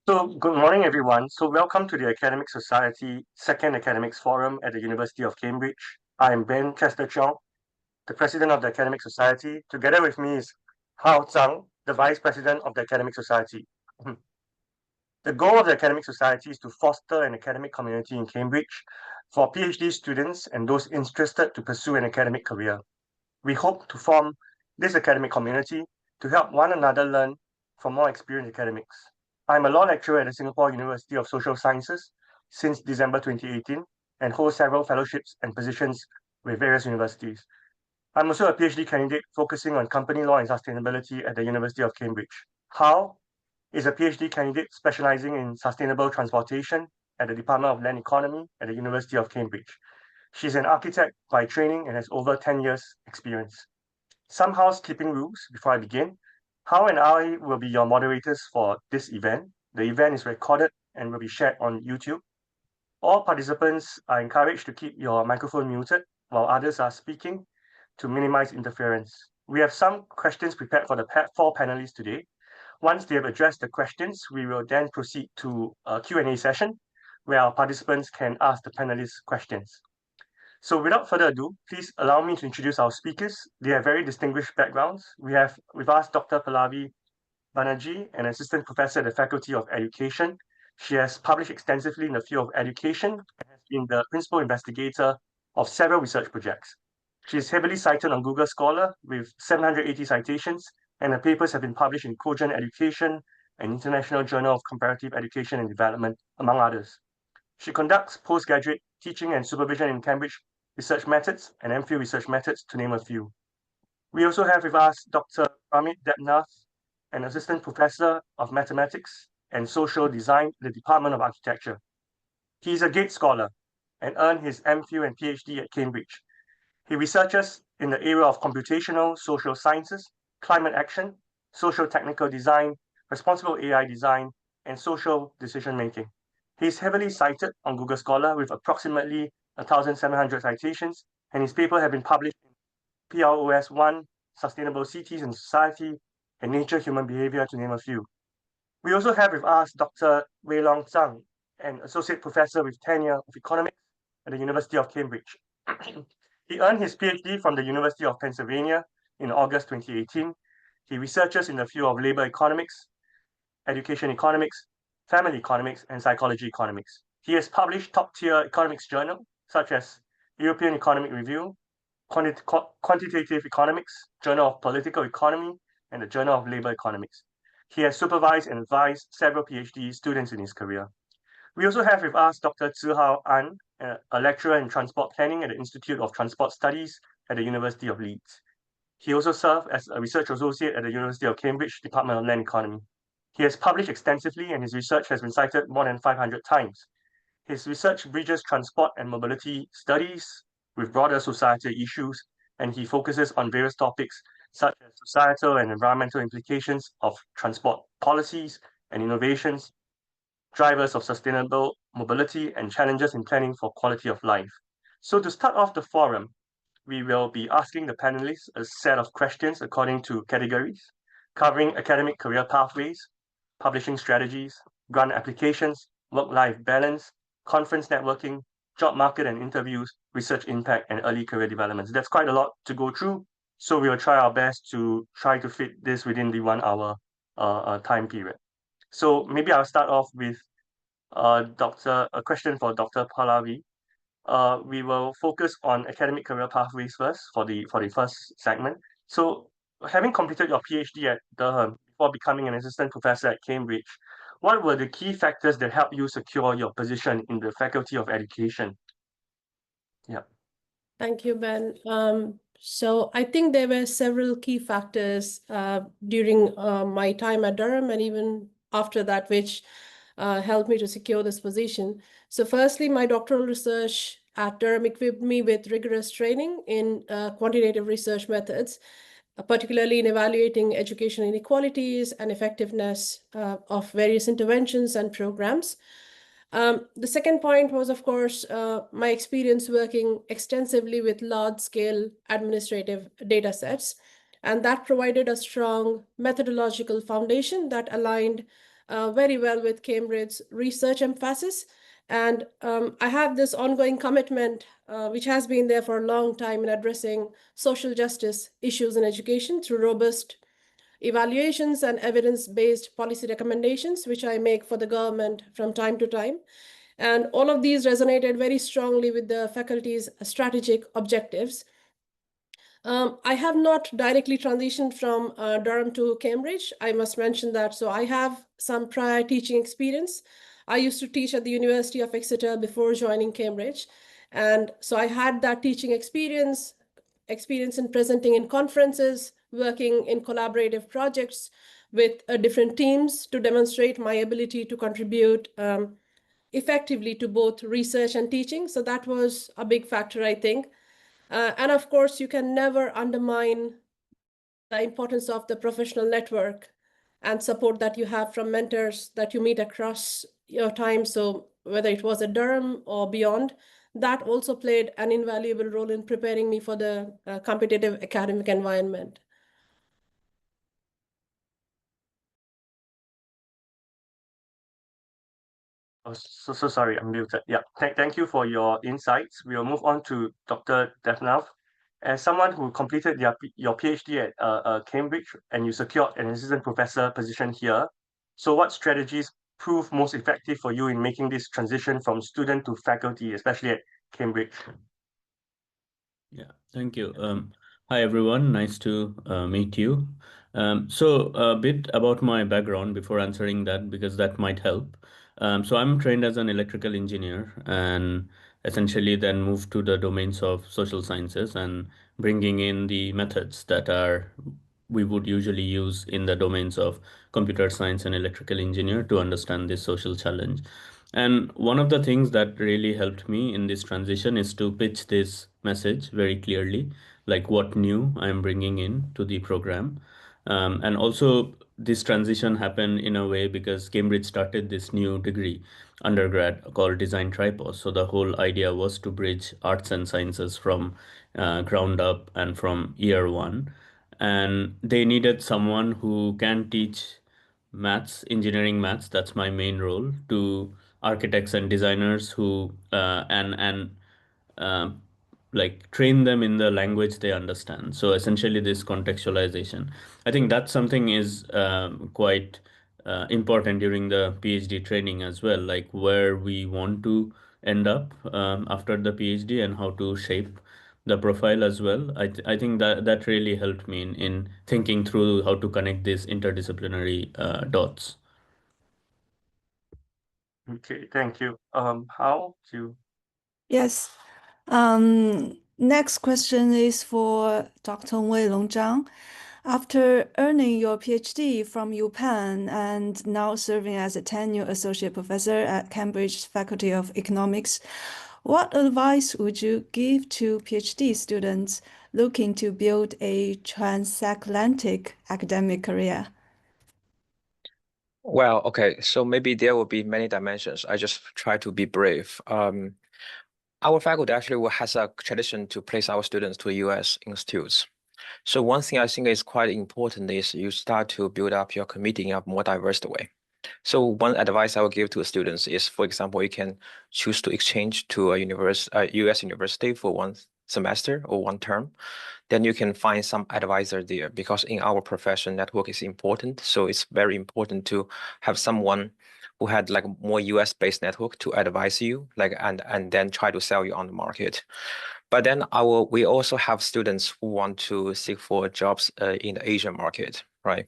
So, good morning, everyone. So, welcome to the Academic Society Second Academics Forum at the University of Cambridge. I am Ben Chester Cheong, the President of the Academic Society. Together with me is Zhang, the Vice President of the Academic Society. The goal of the Academic Society is to foster an academic community in Cambridge for PhD students and those interested to pursue an academic career. We hope to form this academic community to help one another learn from more experienced academics. I'm a law lecturer at the Singapore University of Social Sciences since December 2018 and hold several fellowships and positions with various universities. I'm also a PhD candidate focusing on company law and sustainability at the University of Cambridge. Hao is a PhD candidate specializing in sustainable transportation at the Department of Land Economy at the University of Cambridge. She's an architect by training and has over 10 years experience. Some housekeeping rules before I begin. Hao and I will be your moderators for this event. The event is recorded and will be shared on YouTube. All participants are encouraged to keep your microphone muted while others are speaking to minimize interference. We have some questions prepared for the four panelists today. Once they have addressed the questions, we will then proceed to a Q&A session where our participants can ask the panelists questions. So without further ado, please allow me to introduce our speakers. They have very distinguished backgrounds. We have with us Dr. Pallavi Banerjee, an assistant professor at the Faculty of Education. She has published extensively in the field of education and has been the principal investigator of several research projects. She is heavily cited on Google Scholar with 780 citations, and her papers have been published in Cogent Education and International Journal of Comparative Education and Development, among others. She conducts postgraduate teaching and supervision in Cambridge research methods and MPhil research methods, to name a few. We also have with us Dr. Ramit Debnath, an assistant professor of mathematics and social design in the Department of Architecture. He is a Gates Scholar and earned his MPhil and PhD at Cambridge. He researches in the area of computational social sciences, climate action, social technical design, responsible AI design, and social decision making. He is heavily cited on Google Scholar with approximately 1,700 citations, and his papers have been published in PROS 1, Sustainable Cities and Society, and Nature Human Behavior, to name a few. We also have with us Dr. Weilong Zhang, an associate professor with tenure of economics at the University of Cambridge. He earned his PhD from the University of Pennsylvania in August 2018. He researches in the field of labor economics, education economics, family economics, and psychology economics. He has published top-tier economics journals such as European Economic Review, Quantitative Economics, Journal of Political Economy, and the Journal of Labor Economics. He has supervised and advised several PhD students in his career. We also have with us Dr. Zihao, a lecturer in transport planning at the Institute of Transport Studies at the University of Leeds. He also served as a research associate at the University of Cambridge Department of Land Economy. He has published extensively, and his research has been cited more than 500 times. His research bridges transport and mobility studies with broader societal issues, and he focuses on various topics such as societal and environmental implications of transport policies and innovations, drivers of sustainable mobility, and challenges in planning for quality of life. So to start off the forum, we will be asking the panelists a set of questions according to categories, covering academic career pathways, publishing strategies, grant applications, work-life balance, conference networking, job market and interviews, research impact, and early career developments. That's quite a lot to go through, so we will try our best to fit this within the 1 hour time period. So maybe I'll start off with a question for Dr. Pallavi. We will focus on academic career pathways first for the first segment. So having completed your PhD at Durham before becoming an assistant professor at Cambridge, what were the key factors that helped you secure your position in the Faculty of Education? Yeah. Thank you, Ben. So I think there were several key factors during my time at Durham and even after that, which helped me to secure this position. So firstly, my doctoral research at Durham equipped me with rigorous training in quantitative research methods, particularly in evaluating education inequalities and effectiveness of various interventions and programs. The second point was, of course, my experience working extensively with large-scale administrative data sets, and that provided a strong methodological foundation that aligned very well with Cambridge's research emphasis. And I have this ongoing commitment, which has been there for a long time, in addressing social justice issues in education through robust evaluations and evidence-based policy recommendations, which I make for the government from time to time. And all of these resonated very strongly with the faculty's strategic objectives. I have not directly transitioned from Durham to Cambridge. I must mention that. So I have some prior teaching experience. I used to teach at the University of Exeter before joining Cambridge. And so I had that teaching experience in presenting in conferences, working in collaborative projects with different teams to demonstrate my ability to contribute effectively to both research and teaching. So that was a big factor, I think. And of course, you can never undermine the importance of the professional network and support that you have from mentors that you meet across your time. So whether it was at Durham or beyond, that also played an invaluable role in preparing me for the competitive academic environment. Oh, so sorry, I'm muted. Yeah, thank you for your insights. We'll move on to Dr. Debnath. As someone who completed your PhD at Cambridge and you secured an assistant professor position here, so what strategies proved most effective for you in making this transition from student to faculty, especially at Cambridge? Yeah, thank you. Hi, everyone. Nice to meet you. So a bit about my background before answering that, because that might help. So I'm trained as an electrical engineer and essentially then moved to the domains of social sciences and bringing in the methods that we would usually use in the domains of computer science and electrical engineer to understand this social challenge. And one of the things that really helped me in this transition is to pitch this message very clearly, like what new I'm bringing in to the program. And also, this transition happened in a way because Cambridge started this new degree, undergrad, called Design Tripos. So the whole idea was to bridge arts and sciences from ground up and from year one. And they needed someone who can teach maths, engineering maths, that's my main role, to architects and designers who and uh, like train them in the language they understand. So essentially this contextualization, I think that's something is quite important during the PhD training as well, like where we want to end up after the PhD and how to shape the profile as well. I think that really helped me in thinking through how to connect these interdisciplinary dots. Okay, thank you. How to? Yes. Next question is for Dr. Weilong Zhang. After earning your PhD from UPenn and now serving as a tenure associate professor at Cambridge Faculty of Economics, what advice would you give to PhD students looking to build a transatlantic academic career? Well, okay, so maybe there will be many dimensions. I just try to be brave. Our faculty actually has a tradition to place our students to US institutes. So one thing I think is quite important is you start to build up your committee in a more diverse way. So one advice I will give to students is, for example, you can choose to exchange to a US university for one semester or one term. Then you can find some advisor there, because in our profession, network is important. So it's very important to have someone who had like more US-based network to advise you, like and then try to sell you on the market. But then we also have students who want to seek for jobs in the Asian market, right?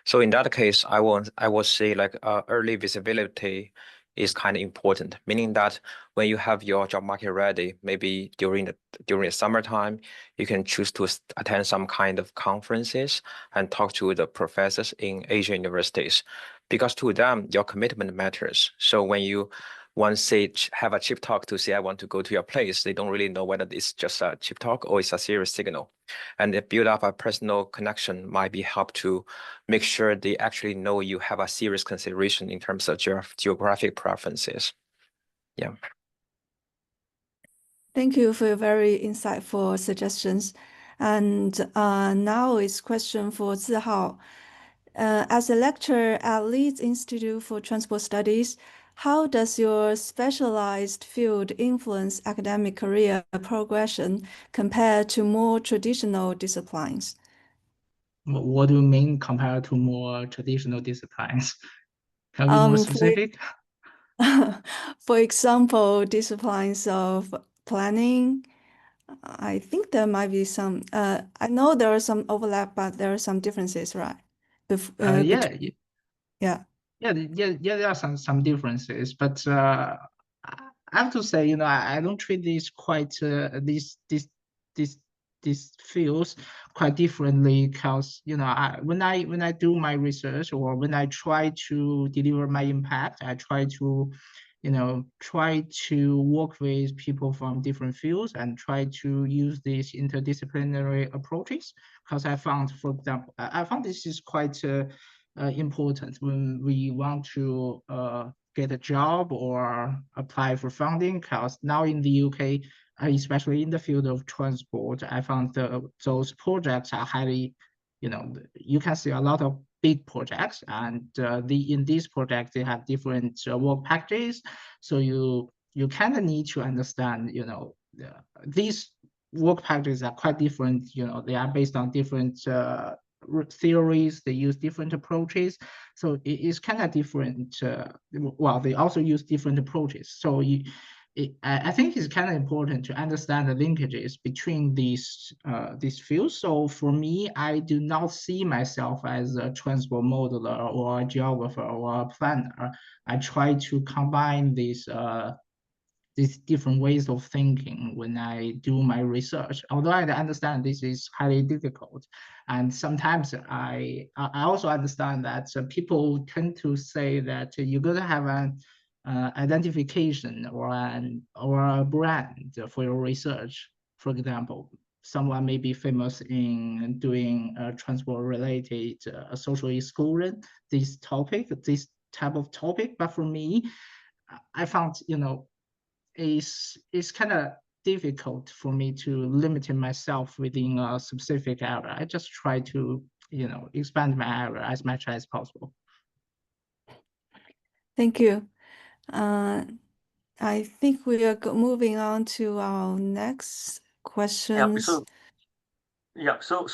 So in that case, I will say like early visibility is kind of important, meaning that when you have your job market ready, maybe during the summertime, you can choose to attend some kind of conferences and talk to the professors in Asian universities, because to them, your commitment matters. So when you once say have a cheap talk to say, I want to go to your place, they don't really know whether it's just a cheap talk or it's a serious signal. And they build up a personal connection might be help to make sure they actually know you have a serious consideration in terms of geographic preferences. Yeah. Thank you for your very insightful suggestions. And now it's question for Zihao. As a lecturer at Leeds Institute for Transport Studies, how does your specialized field influence academic career progression compared to more traditional disciplines? What do you mean compared to more traditional disciplines? Can you be more specific? For example, disciplines of planning. I think there might be some. I know there are some overlap, but there are some differences, right? Yeah. There are some differences, but I have to say, I don't treat these these fields quite differently, because when I do my research, or when I try to deliver my impact, I try to work with people from different fields and try to use these interdisciplinary approaches, because I found, for example, I found this is quite important when we want to get a job or apply for funding, because now in the UK, especially in the field of transport, I found those projects are highly, you can see a lot of big projects, and in these projects they have different work packages, so you kind of need to understand, these work packages are quite different. They are based on different theories, they use different approaches, so it's kind of different. Well, they also use different approaches, so I think it's kind of important to understand the linkages between these fields. So for me, I do not see myself as a transport modeler or a geographer or a planner. I try to combine these different ways of thinking when I do my research. Although I understand this is highly difficult, and sometimes I also understand that people tend to say that you're going to have an identification or a brand for your research. For example, someone may be famous in doing transport-related social exclusion, this type of topic. But for me, I found, it's kind of difficult for me to limit myself within a specific area. I just try to, expand my area as much as possible. Thank you. I think we are moving on to our next questions. So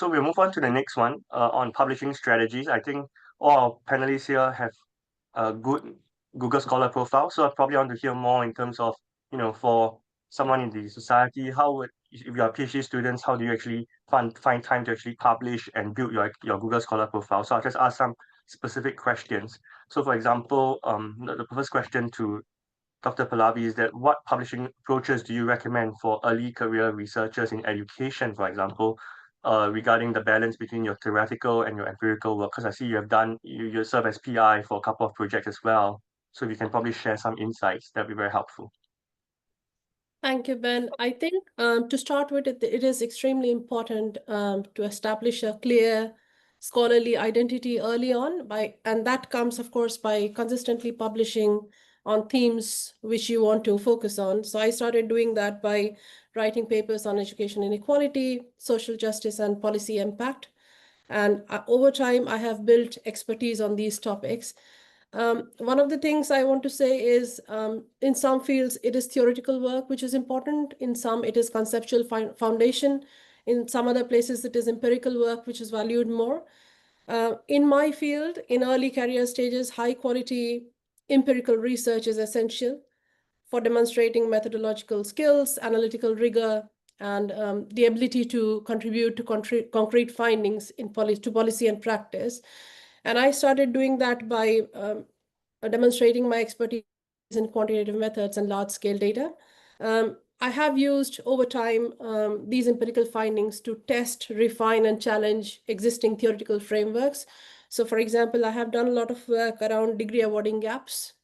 we'll move on to the next one on publishing strategies. I think all our panelists here have a good Google Scholar profile, so I probably want to hear more in terms of, for someone in the society, if you are PhD students, how do you actually find time to actually publish and build your Google Scholar profile? So I'll just ask some specific questions. So for example, the first question to Dr. Pallavi is that what publishing approaches do you recommend for early career researchers in education, for example, regarding the balance between your theoretical and your empirical work? Because I see you serve as PI for a couple of projects as well. So if you can probably share some insights, that'd be very helpful. Thank you, Ben. I think to start with, it is extremely important to establish a clear scholarly identity early on, and that comes, of course, by consistently publishing on themes which you want to focus on. So I started doing that by writing papers on education inequality, social justice, and policy impact. And over time, I have built expertise on these topics. One of the things I want to say is in some fields, it is theoretical work, which is important. In some, it is conceptual foundation. In some other places, it is empirical work, which is valued more. In my field, in early career stages, high quality empirical research is essential for demonstrating methodological skills, analytical rigor, and the ability to contribute to concrete findings to policy and practice. And I started doing that by demonstrating my expertise in quantitative methods and large-scale data. I have used over time these empirical findings to test, refine, and challenge existing theoretical frameworks. So for example, I have done a lot of work around degree awarding gaps,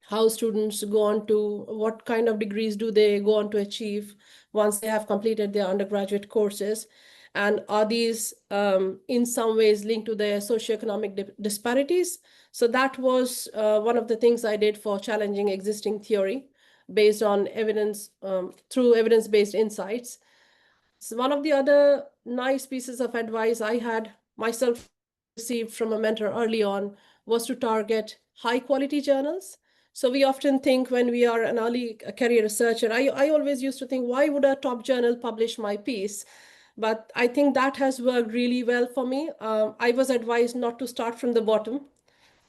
how students go on to, what kind of degrees do they go on to achieve once they have completed their undergraduate courses, and are these in some ways linked to their socioeconomic disparities? So that was one of the things I did for challenging existing theory. based on evidence, through evidence-based insights. So one of the other nice pieces of advice I had myself received from a mentor early on was to target high quality journals. So we often think when we are an early career researcher, I always used to think, why would a top journal publish my piece? But I think that has worked really well for me. I was advised not to start from the bottom,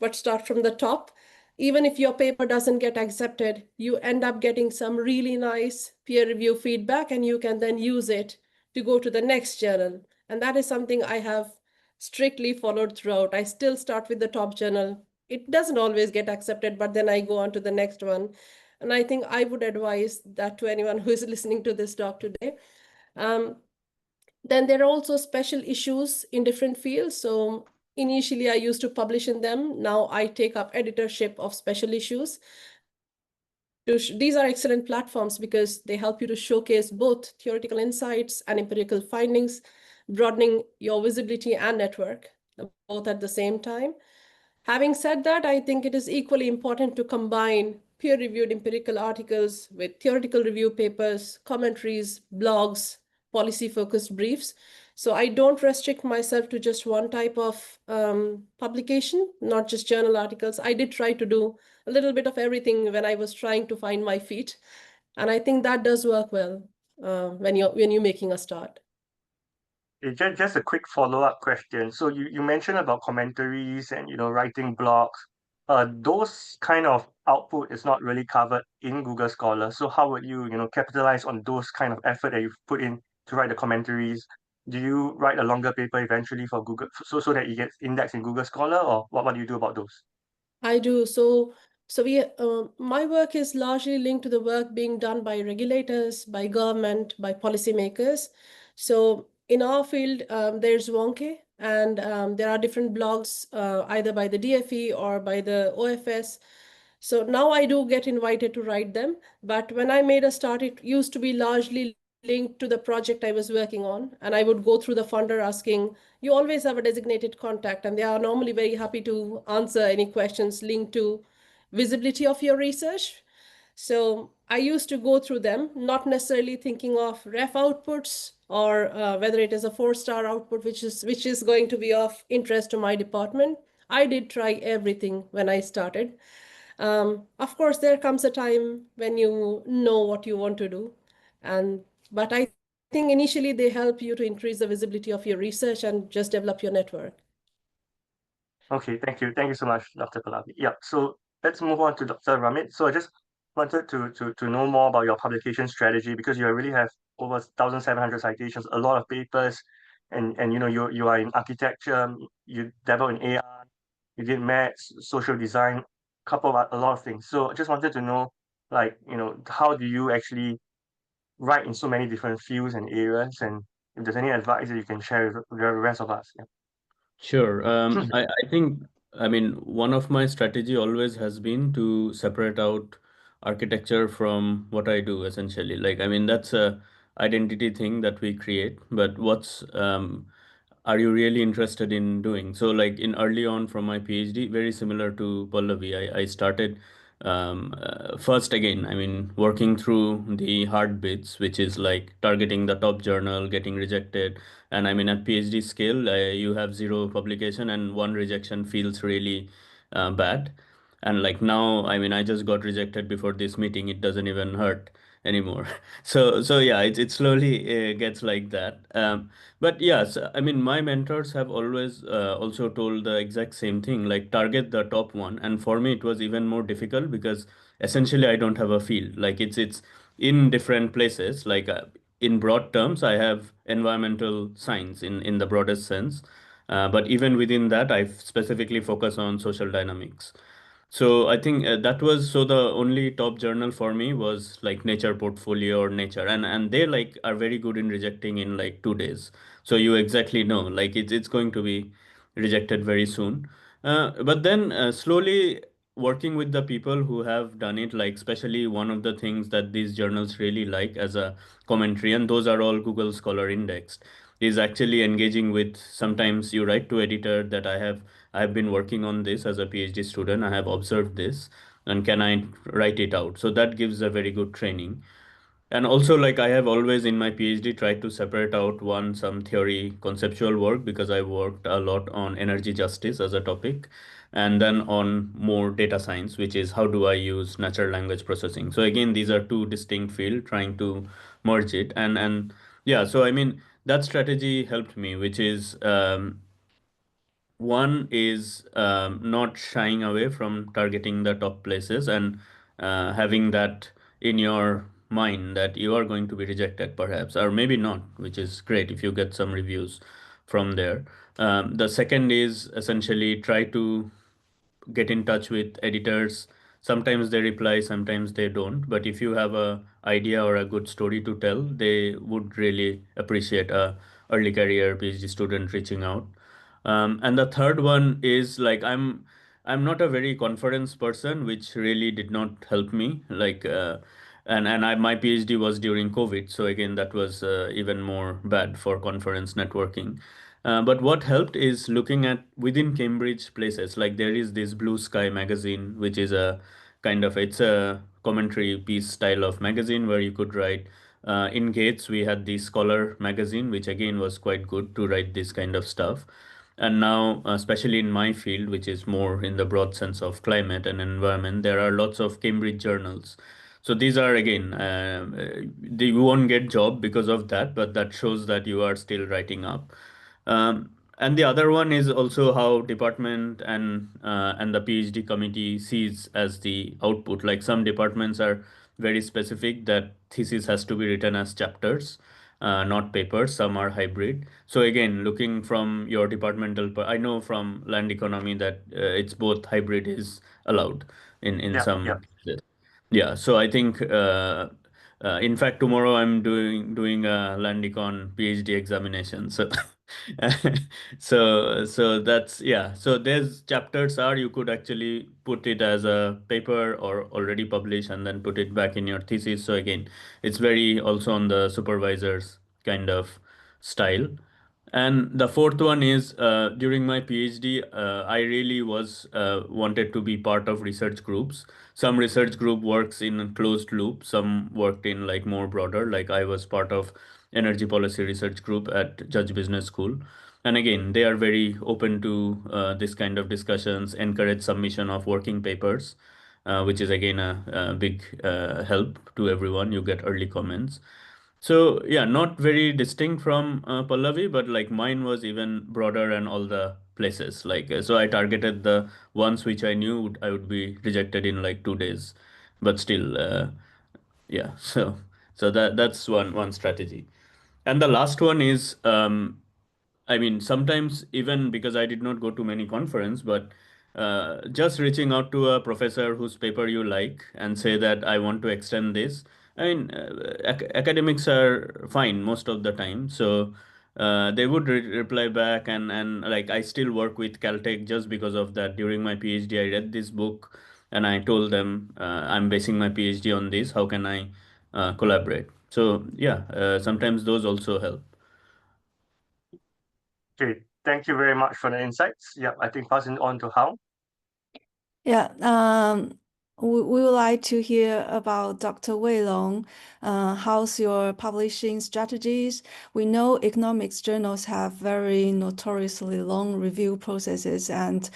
but start from the top. Even if your paper doesn't get accepted, you end up getting some really nice peer review feedback, and you can then use it to go to the next journal. And that is something I have strictly followed throughout. I still start with the top journal. It doesn't always get accepted, but then I go on to the next one. And I think I would advise that to anyone who is listening to this talk today. Then there are also special issues in different fields. So initially I used to publish in them. Now I take up editorship of special issues. These are excellent platforms because they help you to showcase both theoretical insights and empirical findings, broadening your visibility and network, both at the same time. Having said that, I think it is equally important to combine peer-reviewed empirical articles with theoretical review papers, commentaries, blogs, policy-focused briefs. So I don't restrict myself to just one type of publication, not just journal articles. I did try to do a little bit of everything when I was trying to find my feet. And I think that does work well when you're making a start. Just a quick follow-up question. So you mentioned about commentaries and writing blogs. Those kind of output is not really covered in Google Scholar. So how would you capitalize on those kind of effort that you've put in to write the commentaries? Do you write a longer paper eventually for Google so that it gets indexed in Google Scholar, or what do you do about those? I do. My work is largely linked to the work being done by regulators, by government, by policymakers. So in our field, there's Wonke, and there are different blogs, either by the DFE or by the OFS. So now I do get invited to write them. But when I made a start, it used to be largely linked to the project I was working on. And I would go through the funder asking, you always have a designated contact, and they are normally very happy to answer any questions linked to visibility of your research. So I used to go through them, not necessarily thinking of ref outputs or whether it is a 4-star output, which is going to be of interest to my department. I did try everything when I started. Of course, there comes a time when you know what you want to do, but I think initially they help you to increase the visibility of your research and just develop your network. Okay, thank you. Thank you so much, Dr. Pallavi. Yeah, so let's move on to Dr. Ramit. So I just wanted to know more about your publication strategy, because you really have over 1,700 citations, a lot of papers, and you are in architecture, you dabble in AI, you did maths, social design, a lot of things. So I just wanted to know, how do you actually write in so many different fields and areas, and if there's any advice that you can share with the rest of us. Yeah. Sure. I think, I mean, one of my strategy always has been to separate out architecture from what I do, essentially. Like, I mean, that's a identity thing that we create, but what's are you really interested in doing? So like in early on from my PhD, very similar to Pallavi, I started first again, I mean, working through the hard bits, which is like targeting the top journal, getting rejected. And I mean, at PhD scale, you have 0 publication and 1 rejection feels really bad. And like now, I mean, I just got rejected before this meeting. It doesn't even hurt anymore. So yeah, it slowly gets like that. But yes, I mean, my mentors have always also told the exact same thing, like target the top one. And for me, it was even more difficult because essentially I don't have a field. Like it's in different places. Like in broad terms, I have environmental science in the broadest sense. But even within that, I specifically focus on social dynamics. So I think that was so the only top journal for me was like Nature Portfolio or Nature, and they like are very good in rejecting in like 2 days. So you exactly know like it's going to be rejected very soon. But then slowly working with the people who have done it, like especially one of the things that these journals really like as a commentary, and those are all Google Scholar indexed, is actually engaging with. Sometimes you write to editor that I've been working on this as a PhD student. I have observed this. and can I write it out? So that gives a very good training. And also, like, I have always in my PhD tried to separate out some theory conceptual work, because I worked a lot on energy justice as a topic, and then on more data science, which is how do I use natural language processing. So again, these are two distinct fields, trying to merge it. And yeah, so I mean, that strategy helped me, which is one is not shying away from targeting the top places, and having that in your mind that you are going to be rejected perhaps, or maybe not, which is great if you get some reviews from there. The second is essentially try to get in touch with editors. Sometimes they reply, sometimes they don't. But if you have a idea or a good story to tell, they would really appreciate a early career PhD student reaching out. And the third one is like I'm not a very conference person, which really did not help me. And my PhD was during COVID, so again that was even more bad for conference networking. But what helped is looking at within Cambridge places. Like there is this Blue Sky magazine, which is a kind of, it's a commentary piece style of magazine where you could write. In Gates, we had the Scholar magazine, which again was quite good to write this kind of stuff. And now, especially in my field, which is more in the broad sense of climate and environment, there are lots of Cambridge journals. So these are again, you won't get job because of that, but that shows that you are still writing up. And the other one is also how department and the PhD committee sees as the output. Like some departments are very specific that thesis has to be written as chapters, not papers. Some are hybrid. So again, looking from your departmental, I know from land economy that it's both hybrid is allowed in some cases. Yeah, so I think in fact tomorrow I'm doing a land econ PhD examination. So so that's, yeah. So there's chapters are, you could actually put it as a paper or already published and then put it back in your thesis. So again, it's very also on the supervisor's kind of style. And the fourth one is during my PhD, I really was wanted to be part of research groups. Some research group works in closed loop, some worked in like more broader. Like I was part of energy policy research group at Judge Business School. And again, they are very open to this kind of discussions, encourage submission of working papers, which is again a big help to everyone. You get early comments. So yeah, not very distinct from Pallavi, but like mine was even broader and all the places. Like so, I targeted the ones which I knew I would be rejected in like 2 days, but still, yeah. So that's one strategy, and the last one is I mean, sometimes even because I did not go to many conference, but just reaching out to a professor whose paper you like and say that I want to extend this. I mean, academics are fine most of the time, so they would reply back, and like I still work with Caltech just because of that. During my PhD, I read this book and I told them I'm basing my PhD on this. How can I collaborate? So yeah, sometimes those also help. Okay, thank you very much for the insights. Yeah, I think passing on to Hao. Yeah, we would like to hear about Dr. Weilong. How's your publishing strategies? We know economics journals have very notoriously long review processes, and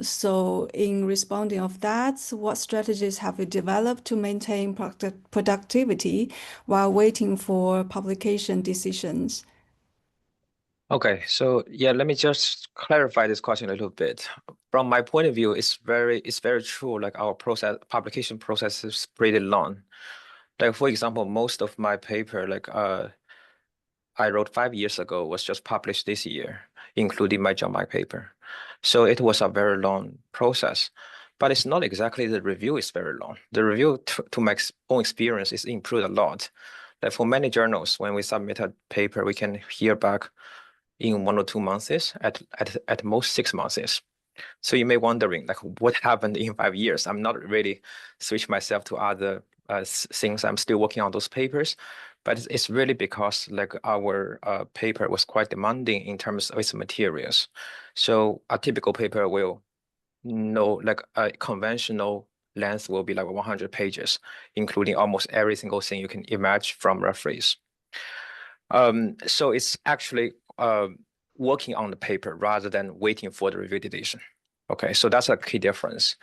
so in responding of that, what strategies have you developed to maintain productivity while waiting for publication decisions? Okay, so yeah, let me just clarify this question a little bit. From my point of view, it's very true. Like our publication process is pretty long. Like for example, most of my paper, like I wrote 5 years ago, was just published this year, including my JAMA paper. So it was a very long process. But it's not exactly the review is very long. The review, to my own experience, is improved a lot. Like for many journals, when we submit a paper, we can hear back in 1 or 2 months, at most 6 months. So you may wondering like what happened in 5 years. I'm not really switched myself to other things. I'm still working on those papers, but it's really because like our paper was quite demanding in terms of its materials. So a typical paper will no, like a conventional length will be like 100 pages, including almost every single thing you can imagine from referees. So it's actually working on the paper rather than waiting for the review edition. Okay, so that's a key difference.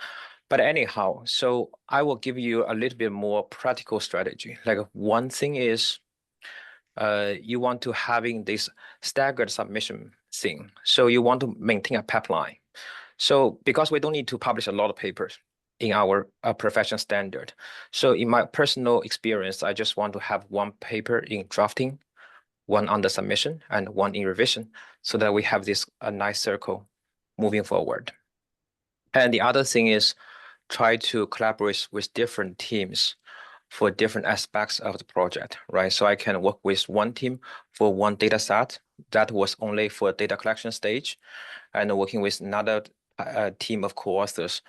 But anyhow, so I will give you a little bit more practical strategy. Like one thing is you want to having this staggered submission thing. So you want to maintain a pipeline. So because we don't need to publish a lot of papers in our professional standard. So in my personal experience, I just want to have one paper in drafting, one under submission, and one in revision, so that we have this a nice circle moving forward. And the other thing is try to collaborate with different teams for different aspects of the project, right? So I can work with one team for one data set that was only for data collection stage, and working with another team of co-authors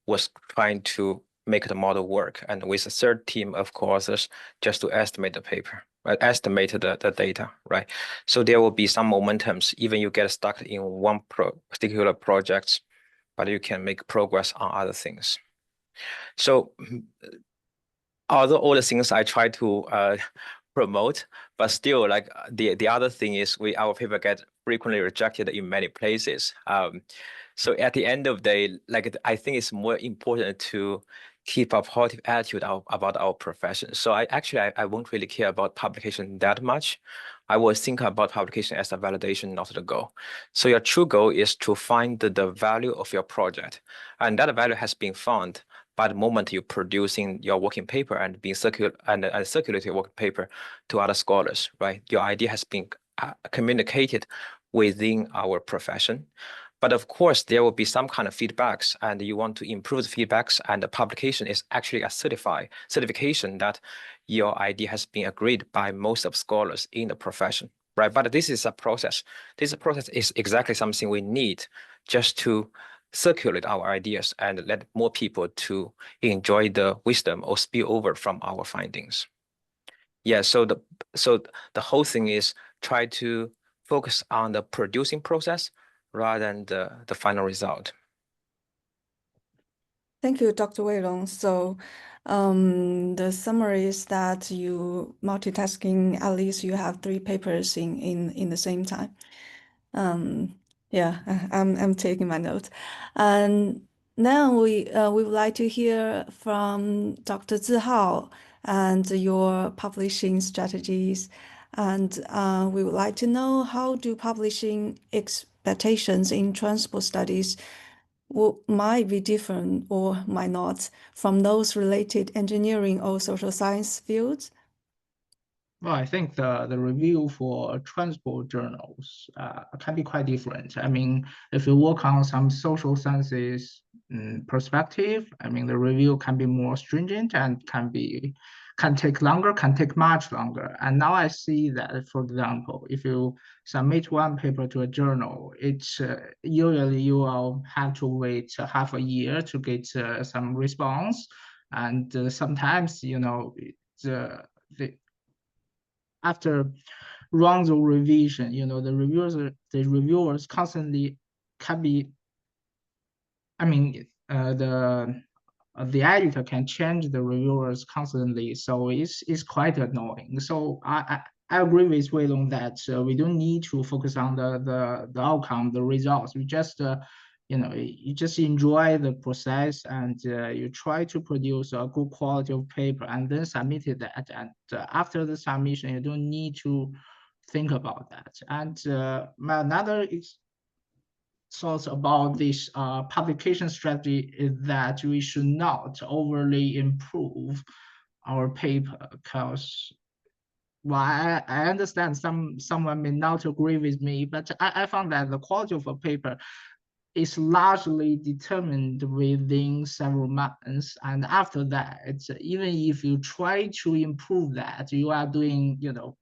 was trying to make the model work, and with a third team of co-authors just to estimate the paper, estimate the data, right? So there will be some momentums, even you get stuck in one particular project, but you can make progress on other things. So although all the things I try to promote, but still, like the other thing is our paper get frequently rejected in many places. So at the end of the day, like I think it's more important to keep a positive attitude about our profession. So I won't really care about publication that much. I will think about publication as a validation, not the goal. So your true goal is to find the value of your project, and that value has been found by the moment you're producing your working paper and being circulating your working paper to other scholars, right? Your idea has been communicated within our profession. But of course, there will be some kind of feedbacks, and you want to improve the feedbacks, and the publication is actually a certification that your idea has been agreed by most of scholars in the profession, right? But this is a process. This process is exactly something we need just to circulate our ideas and let more people to enjoy the wisdom or spill over from our findings. Yeah, so the whole thing is try to focus on the producing process rather than the final result. Thank you, Dr. Weilong. So the summary is that you multitasking, at least you have 3 papers in the same time. Yeah, I'm taking my notes. And now we would like to hear from Dr. Zihao and your publishing strategies. And we would like to know, how do publishing expectations in transport studies might be different or might not from those related engineering or social science fields? Well, I think the review for transport journals can be quite different. I mean, if you work on some social sciences perspective, I mean, the review can be more stringent and can take longer, can take much longer. And now I see that, for example, if you submit one paper to a journal, it's usually you will have to wait half a year to get some response, and sometimes, you know, after rounds of revision, you know, the reviewers constantly can be, I mean, the editor can change the reviewers constantly, so it's quite annoying. So I agree with Weilong that we don't need to focus on the outcome, the results. We just you know, you just enjoy the process, and you try to produce a good quality of paper and then submit it that. And after the submission, you don't need to think about that. And my another thoughts about this publication strategy is that we should not overly improve our paper, because, well, I understand someone may not agree with me, but I found that the quality of a paper is largely determined within several months, and after that, even if you try to improve that, you are doing, you know,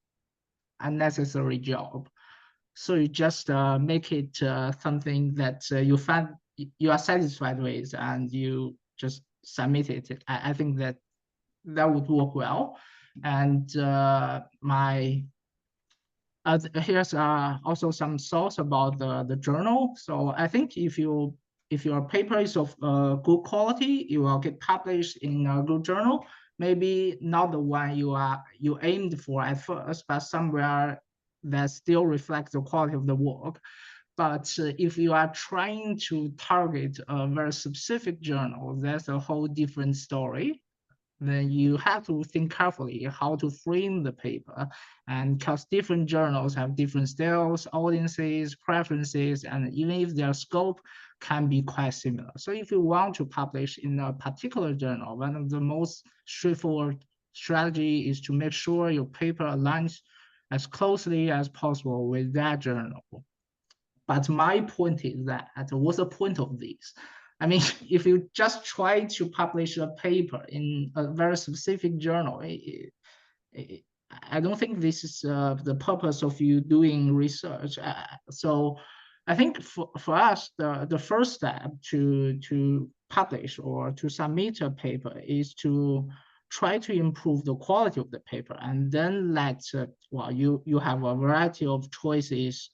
unnecessary job. So you just make it something that you find you are satisfied with, and you just submit it. I think that would work well. And here's also some thoughts about the journal. So I think if you if your paper is of good quality, you will get published in a good journal. Maybe not the one you aimed for at first, but somewhere that still reflects the quality of the work. But if you are trying to target a very specific journal, that's a whole different story. Then you have to think carefully how to frame the paper, and because different journals have different styles, audiences, preferences, and even if their scope can be quite similar. So if you want to publish in a particular journal, one of the most straightforward strategy is to make sure your paper aligns as closely as possible with that journal. But my point is that what's the point of this? I mean, if you just try to publish a paper in a very specific journal, I don't think this is the purpose of you doing research. So I think for us, the first step to publish or to submit a paper is to try to improve the quality of the paper, and then you have a variety of choices.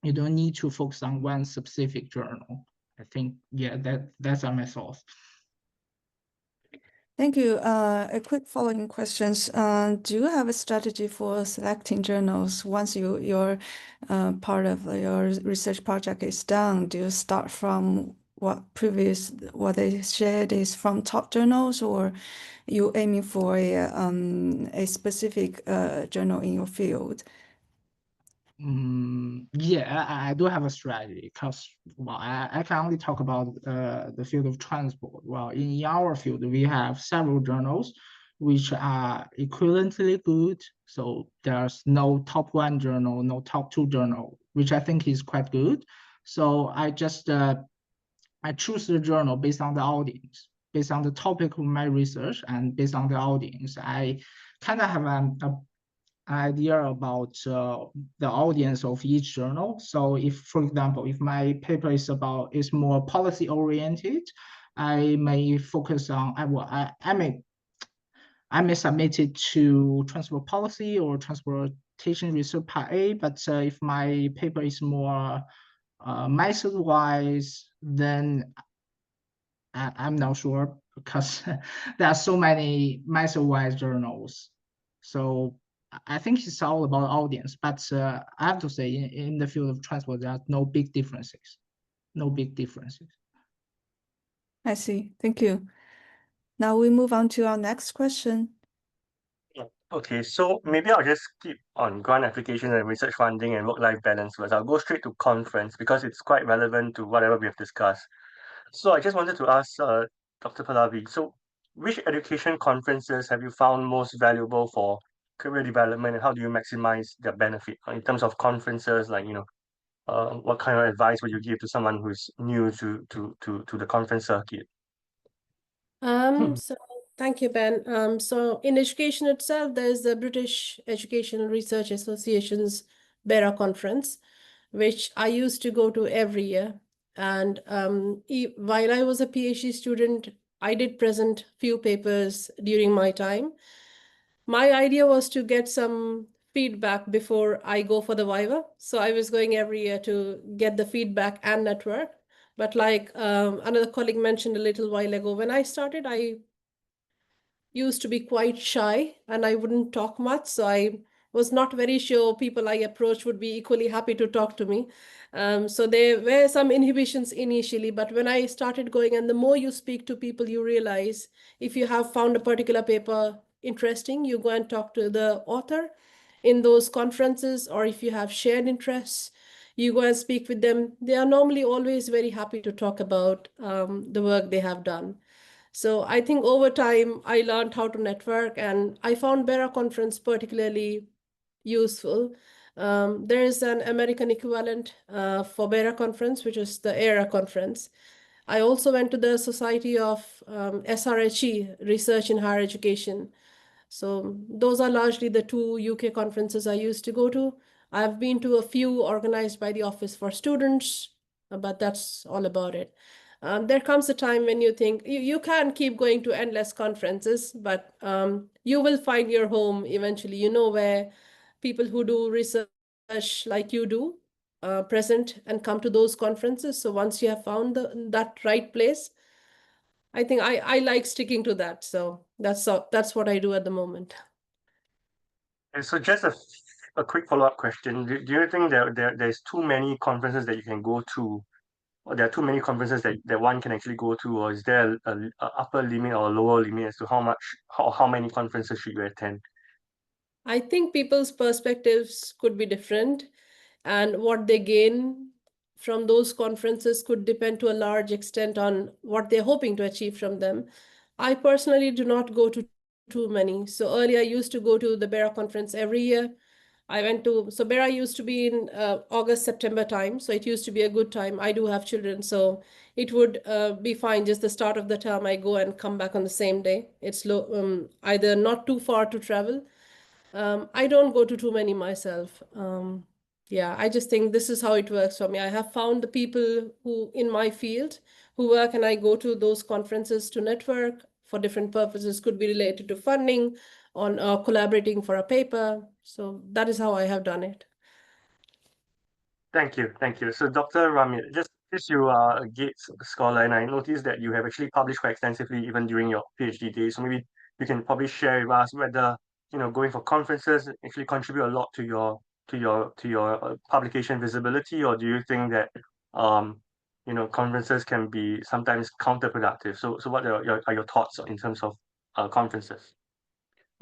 You don't need to focus on one specific journal. I think, yeah, that's my thoughts. Thank you. A quick following questions. Do you have a strategy for selecting journals once your part of your research project is done? Do you start from what they shared is from top journals, or you aiming for a specific journal in your field? Yeah, I do have a strategy, because I can only talk about the field of transport. Well, in our field, we have several journals which are equivalently good. So there's no top one journal, no top two journal, which I think is quite good. So I just I choose the journal based on the audience, based on the topic of my research, and based on the audience. I kind of have an idea about the audience of each journal. So if, for example, if my paper is more policy oriented, I may focus on, I may submit it to transport policy or transportation research part A. But if my paper is more method wise, then I'm not sure, because there are so many method wise journals. So I think it's all about audience, but I have to say in the field of transport, there are no big differences. No big differences. I see. Thank you. Now we move on to our next question. Okay, so maybe I'll just keep on grant application and research funding and work-life balance first. I'll go straight to conference because it's quite relevant to whatever we have discussed. So I just wanted to ask Dr. Pallavi, so which education conferences have you found most valuable for career development, and how do you maximize their benefit in terms of conferences? Like, what kind of advice would you give to someone who's new to the conference circuit? So thank you, Ben. So in education itself, there's the British Educational Research Association's BERA conference, which I used to go to every year. And while I was a PhD student, I did present few papers during my time. My idea was to get some feedback before I go for the Viva. So I was going every year to get the feedback and network. But like another colleague mentioned a little while ago, when I started, I used to be quite shy and I wouldn't talk much. So I was not very sure people I approached would be equally happy to talk to me. So there were some inhibitions initially, but when I started going, and the more you speak to people, you realize if you have found a particular paper interesting, you go and talk to the author in those conferences, or if you have shared interests, you go and speak with them. They are normally always very happy to talk about the work they have done. So I think over time, I learned how to network, and I found BERA conference particularly useful. There is an American equivalent for BERA conference, which is the ERA conference. I also went to the Society of SRHE, Research in Higher Education. So those are largely the two UK conferences I used to go to. I've been to a few organized by the Office for Students, but that's all about it. There comes a time when you think you can keep going to endless conferences, but you will find your home eventually. You know where people who do research like you do, present and come to those conferences. So once you have found that right place, I think I like sticking to that. So that's what I do at the moment. And so just a quick follow-up question. Do you think there's too many conferences that you can go to, or there are too many conferences that one can actually go to, or is there a upper limit or a lower limit as to how many conferences should you attend? I think people's perspectives could be different, and what they gain from those conferences could depend to a large extent on what they're hoping to achieve from them. I personally do not go to too many. So earlier I used to go to the BERA conference every year. So BERA used to be in August, September time. So it used to be a good time. I do have children, so it would be fine. Just the start of the term, I go and come back on the same day. It's either not too far to travel. I don't go to too many myself. Yeah, I just think this is how it works for me. I have found the people who in my field who work, and I go to those conferences to network for different purposes, could be related to funding, on collaborating for a paper. So that is how I have done it. Thank you. So Dr. Ramit, just because you are a Gates scholar, and I noticed that you have actually published quite extensively even during your PhD days. So maybe you can probably share with us whether, going for conferences actually contribute a lot to your publication visibility, or do you think that conferences can be sometimes counterproductive? So what are your thoughts in terms of conferences?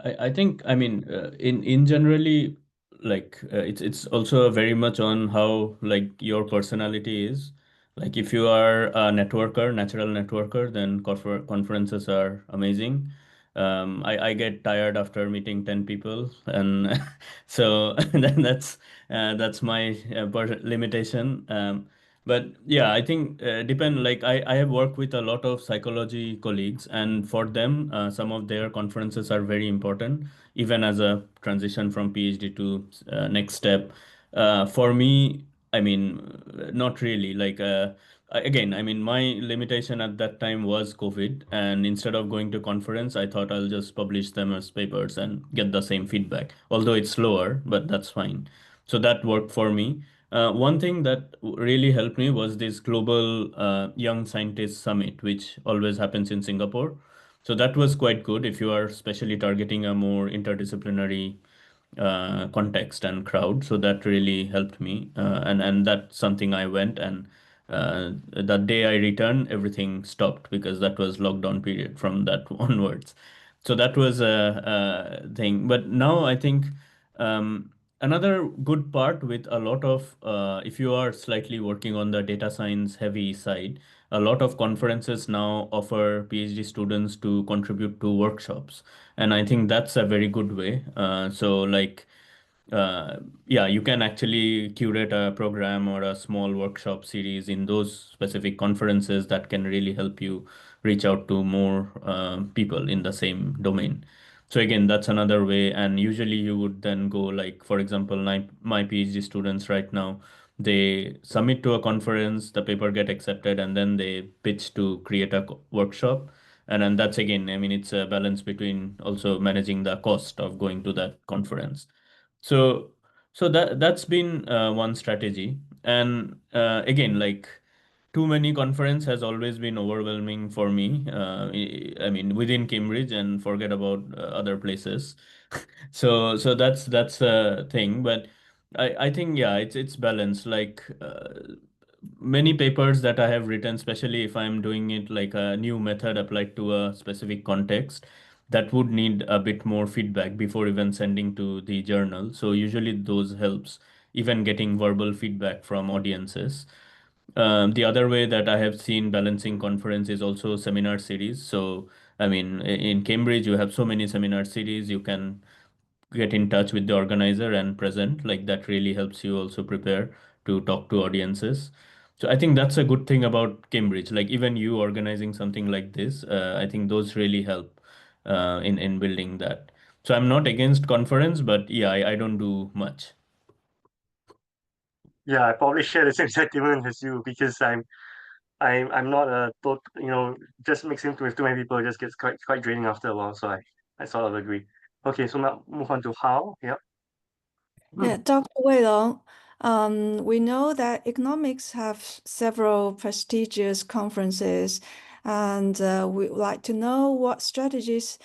I think, I mean, in generally, like it's also very much on how like your personality is. Like if you are a networker, natural networker, then conferences are amazing. I get tired after meeting 10 people, and so then that's my limitation. But yeah, I think depend, like I have worked with a lot of psychology colleagues, and for them some of their conferences are very important, even as a transition from PhD to next step. For me, I mean, not really. Like again, I mean, my limitation at that time was COVID, and instead of going to conference, I thought I'll just publish them as papers and get the same feedback. Although it's slower, but that's fine. So that worked for me. One thing that really helped me was this global young scientist summit, which always happens in Singapore. So that was quite good if you are especially targeting a more interdisciplinary context and crowd. So that really helped me, and that's something I went, and the day I returned, everything stopped because that was lockdown period from that onwards. So that was a thing. But now I think another good part with a lot of if you are slightly working on the data science heavy side, a lot of conferences now offer PhD students to contribute to workshops, and I think that's a very good way. So like yeah, you can actually curate a program or a small workshop series in those specific conferences that can really help you reach out to more people in the same domain. So again, that's another way. And usually you would then go, like, for example, my PhD students right now, they submit to a conference, the paper get accepted, and then they pitch to create a workshop. And then that's, again, I mean, it's a balance between also managing the cost of going to that conference. So that's been one strategy. And again, like too many conference has always been overwhelming for me. I mean, within Cambridge, and forget about other places. So that's a thing. But I think, yeah, it's balanced. Like many papers that I have written, especially if I'm doing it like a new method applied to a specific context, that would need a bit more feedback before even sending to the journal. So usually those helps, even getting verbal feedback from audiences. The other way that I have seen balancing conference is also seminar series. So I mean, in Cambridge, you have so many seminar series. You can get in touch with the organizer and present. Like that really helps you also prepare to talk to audiences. So I think that's a good thing about Cambridge. Like even you organizing something like this, I think those really help in building that. So I'm not against conference, but yeah, I don't do much. Yeah, I probably share the same sentiment as you, because I'm not a just mixing with too many people just gets quite draining after a while. So I sort of agree. Okay, so now move on to Hao. Yeah. Yeah, Dr. Weilong, We know that economics have several prestigious conferences, and we would like to know what strategies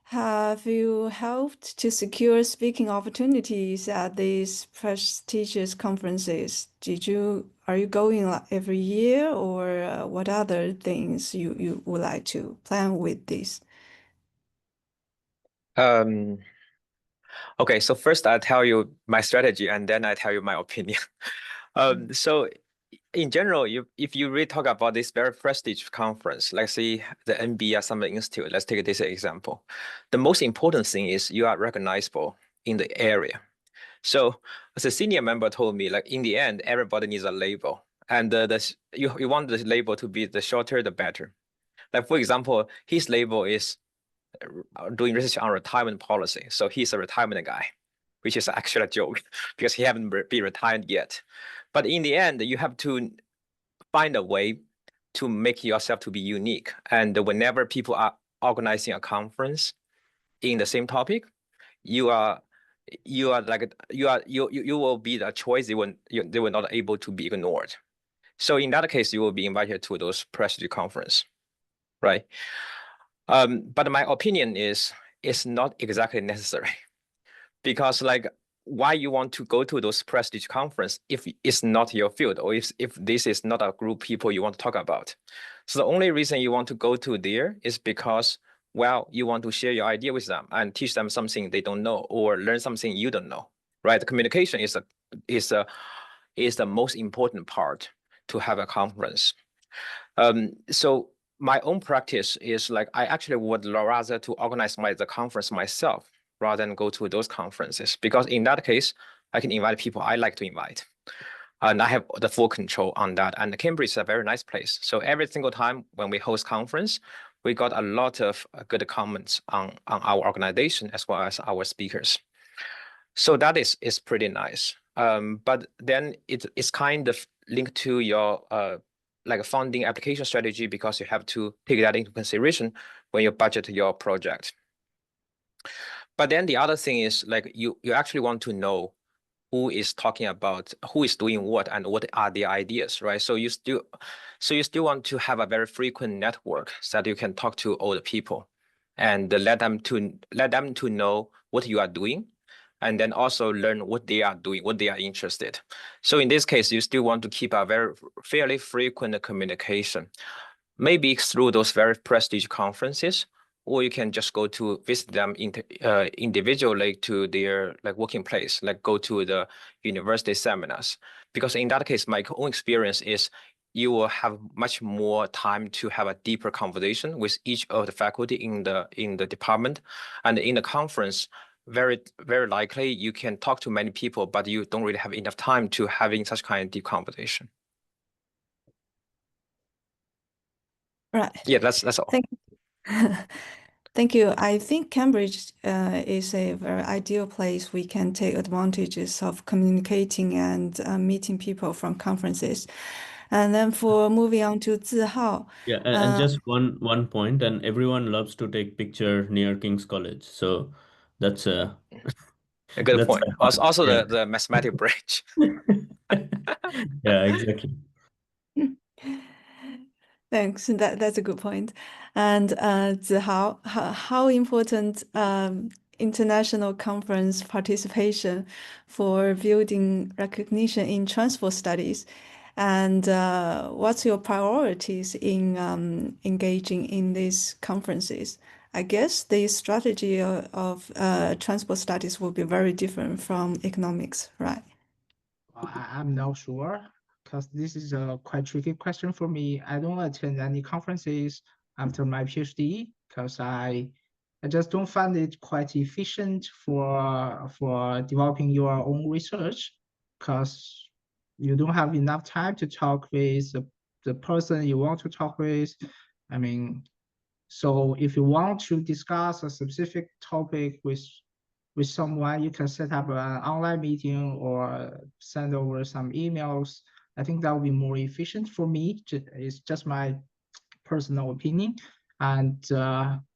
have you helped to secure speaking opportunities at these prestigious conferences? Are you going every year, or what other things you would like to plan with this? Okay, so first I'll tell you my strategy and then I tell you my opinion. So in general, if you really talk about this very prestigious conference, like say the NB Summer Institute, let's take this example. The most important thing is you are recognizable in the area. So as a senior member told me, like in the end, everybody needs a label. And you want the label to be the shorter, the better. Like for example, his label is doing research on retirement policy. So he's a retirement guy, which is actually a joke because he haven't been retired yet. But in the end, you have to find a way to make yourself to be unique. And whenever people are organizing a conference in the same topic, you will be the choice. They will not able to be ignored. So in that case, you will be invited to those prestigious conference, right? But my opinion is it's not exactly necessary because like why you want to go to those prestige conference if it's not your field or if this is not a group people you want to talk about. So the only reason you want to go to there is because, well, you want to share your idea with them and teach them something they don't know or learn something you don't know, right? The communication is the most important part to have a conference. So my own practice is like I actually would rather to organize the conference myself rather than go to those conferences because in that case I can invite people I like to invite, and I have the full control on that. And Cambridge is a very nice place. So every single time when we host conference, we got a lot of good comments on our organization as well as our speakers. So that is pretty nice. But then it's kind of linked to your like a funding application strategy because you have to take that into consideration when you budget your project. But then the other thing is like you actually want to know who is talking about, who is doing what, and what are their ideas, right? So you still want to have a very frequent network so that you can talk to all the people and let them to know what you are doing, and then also learn what they are doing, what they are interested. So in this case, you still want to keep a fairly frequent communication, maybe through those very prestigious conferences, or you can just go to visit them individually to their like working place, like go to the university seminars. Because in that case, my own experience is you will have much more time to have a deeper conversation with each of the faculty in the department, and in the conference, very likely you can talk to many people, but you don't really have enough time to having such kind of deep conversation. Right. Yeah, that's all. Thank you. I think Cambridge is a very ideal place we can take advantages of communicating and meeting people from conferences. And then for moving on to Zihao. Yeah, and just one point, and everyone loves to take picture near King's College. So that's a good point. Also yeah. the mathematics bridge. Yeah, exactly. Thanks. That's a good point. And Zihao, how important international conference participation for building recognition in transport studies, and what's your priorities in engaging in these conferences? I guess the strategy of transport studies will be very different from economics, right? I'm not sure because this is a quite tricky question for me. I don't attend any conferences after my PhD because I just don't find it quite efficient for developing your own research because you don't have enough time to talk with the person you want to talk with. I mean, so if you want to discuss a specific topic with someone, you can set up an online meeting or send over some emails. I think that would be more efficient for me. It's just my personal opinion. And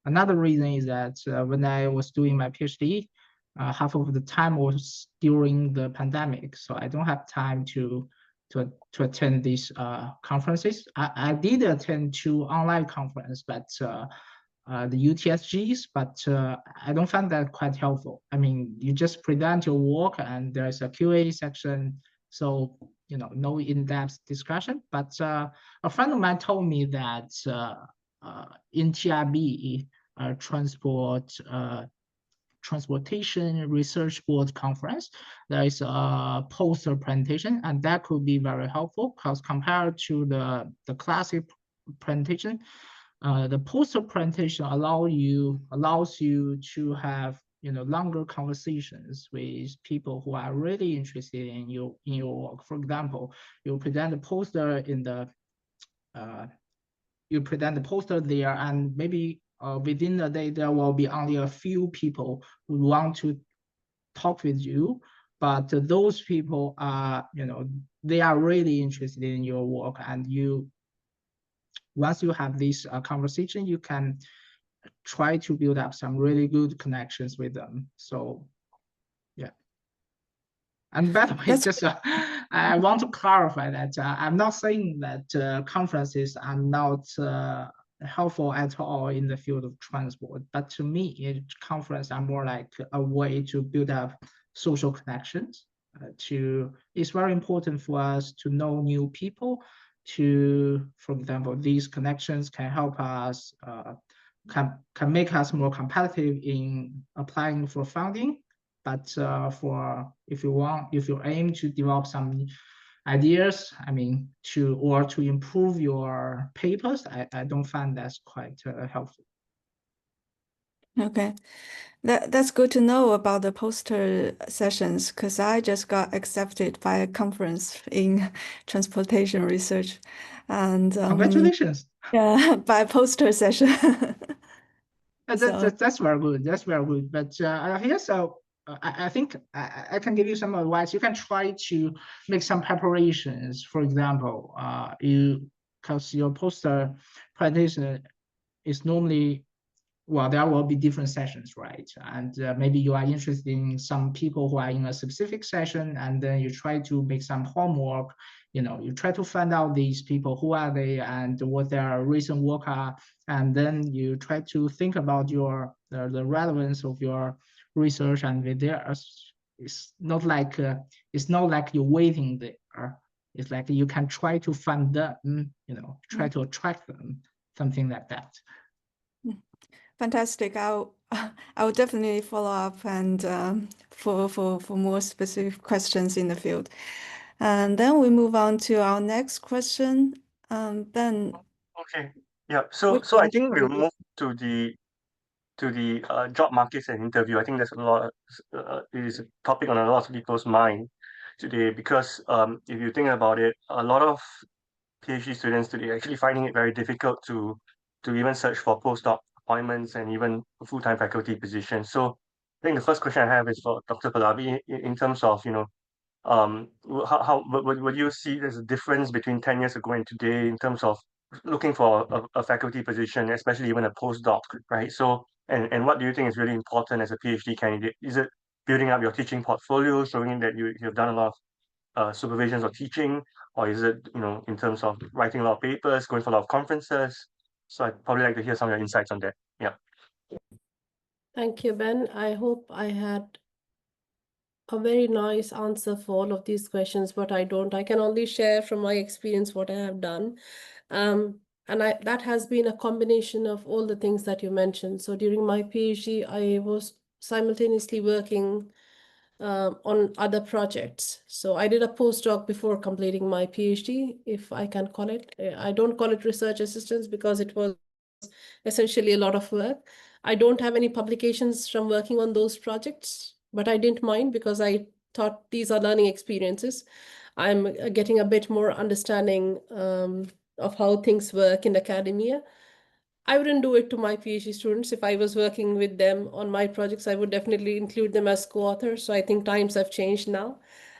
another reason is that when I was doing my PhD, half of the time was during the pandemic, so I don't have time to attend these conferences. I did attend 2 online conferences, but the UTSGs, but I don't find that quite helpful. I mean, you just present your work and there's a QA section, so no in-depth discussion. But a friend of mine told me that in TIB Transportation Research Board Conference, there is a poster presentation, and that could be very helpful because compared to the classic presentation, the poster presentation allows you to have longer conversations with people who are really interested in your work. For example, you present a poster there, and maybe within the day there will be only a few people who want to talk with you, but those people are they are really interested in your work, and once you have this conversation, you can try to build up some really good connections with them. So yeah. And by the way, just I want to clarify that I'm not saying that conferences are not helpful at all in the field of transport, but to me, conferences are more like a way to build up social connections. It's very important for us to know new people. For example, these connections can help us, can make us more competitive in applying for funding. But if you aim to develop some ideas, I mean, to improve your papers, I don't find that's quite helpful. Okay, that's good to know about the poster sessions, because I just got accepted by a conference in transportation research, and congratulations. Yeah, by poster session. That's very good. That's very good. But here's I think I can give you some advice. You can try to make some preparations. For example, because your poster presentation is normally, well, there will be different sessions, right? And maybe you are interested in some people who are in a specific session, and then you try to make some homework. You try to find out these people, who are they and what their recent work are, and then you try to think about the relevance of your research and with theirs. It's not like you're waiting there. It's like you can try to find them, try to attract them, something like that. Fantastic. I will definitely follow up and for more specific questions in the field. And then we move on to our next question. Ben. Okay. Yeah. So I think we'll move to the job markets and interview. I think there's a lot. It is a topic on a lot of people's mind today because if you think about it, a lot of PhD students today are actually finding it very difficult to even search for postdoc appointments and even full-time faculty positions. So I think the first question I have is for Dr. Pallavi in terms of, how would you see there's a difference between 10 years ago and today in terms of looking for a faculty position, especially even a postdoc, right? So, and what do you think is really important as a PhD candidate? Is it building up your teaching portfolio, showing that you've done a lot of supervisions or teaching, or is it, in terms of writing a lot of papers, going for a lot of conferences? So I'd probably like to hear some of your insights on that. Yeah. Thank you, Ben. I hope I had a very nice answer for all of these questions, but I don't. I can only share from my experience what I have done. And that has been a combination of all the things that you mentioned. So during my PhD, I was simultaneously working on other projects. So I did a postdoc before completing my PhD, if I can call it. I don't call it research assistance because it was essentially a lot of work. I don't have any publications from working on those projects, but I didn't mind because I thought these are learning experiences. I'm getting a bit more understanding of how things work in academia. I wouldn't do it to my PhD students. If I was working with them on my projects, I would definitely include them as co-authors. So I think times have changed now.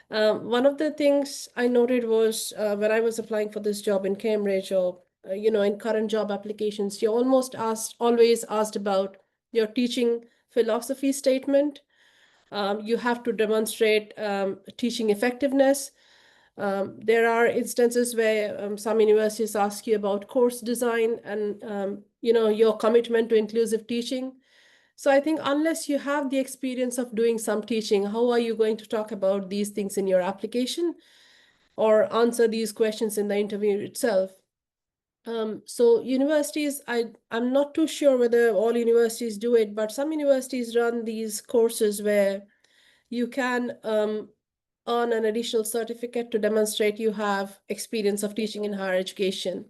One of the things I noted was when I was applying for this job in Cambridge or, in current job applications, you're always asked about your teaching philosophy statement. You have to demonstrate teaching effectiveness. There are instances where some universities ask you about course design and your commitment to inclusive teaching. So I think unless you have the experience of doing some teaching, how are you going to talk about these things in your application or answer these questions in the interview itself? So universities, I'm not too sure whether all universities do it, but some universities run these courses where you can earn an additional certificate to demonstrate you have experience of teaching in higher education.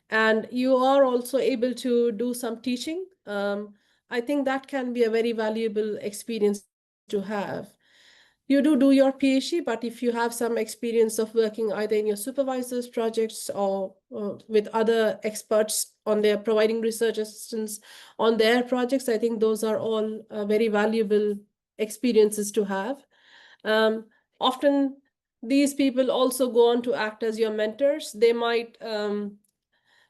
And you are also able to do some teaching. I think that can be a very valuable experience to have. You do your PhD, but if you have some experience of working either in your supervisor's projects or with other experts on their providing research assistance on their projects, I think those are all very valuable experiences to have. Often these people also go on to act as your mentors. They might,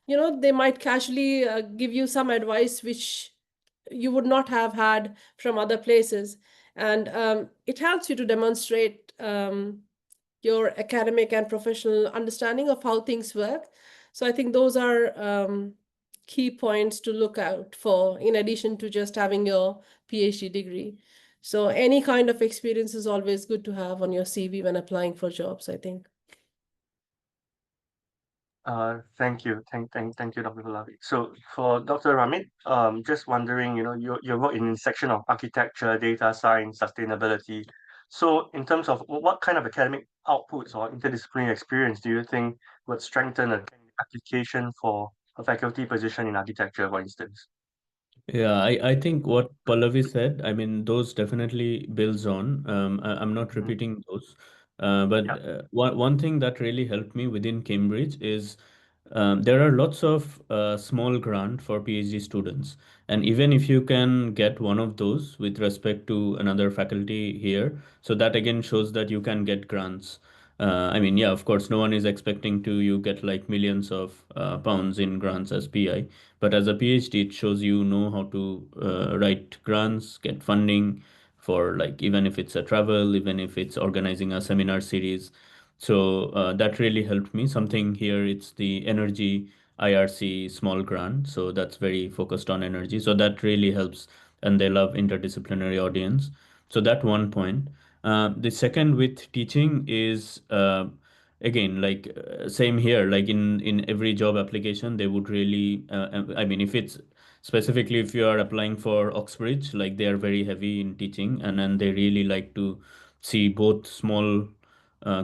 they might casually give you some advice which you would not have had from other places. And it helps you to demonstrate your academic and professional understanding of how things work. So I think those are key points to look out for, in addition to just having your PhD degree. So any kind of experience is always good to have on your CV when applying for jobs, I think. Thank you. Thank you, Dr. Pallavi. So for Dr. Ramit, just wondering, you work in the section of architecture, data science, sustainability. So in terms of what kind of academic outputs or interdisciplinary experience do you think would strengthen an application for a faculty position in architecture, for instance? Yeah, I think what Pallavi said, I mean, those definitely builds on. I'm not repeating those. But Yeah. one thing that really helped me within Cambridge is there are lots of small grant for PhD students. And even if you can get one of those with respect to another faculty here, so that again shows that you can get grants. I mean, yeah, of course, no one is expecting to you get like millions of pounds in grants as PI, but as a PhD, it shows you know how to write grants, get funding for like even if it's a travel, even if it's organizing a seminar series. So that really helped me. Something here, it's the energy IRC small grant. So that's very focused on energy. So that really helps, and they love interdisciplinary audience. So that one point. The second with teaching is again like same here. Like in every job application, they would really. I mean, if it's specifically if you are applying for Oxbridge, like they are very heavy in teaching, and then they really like to see both small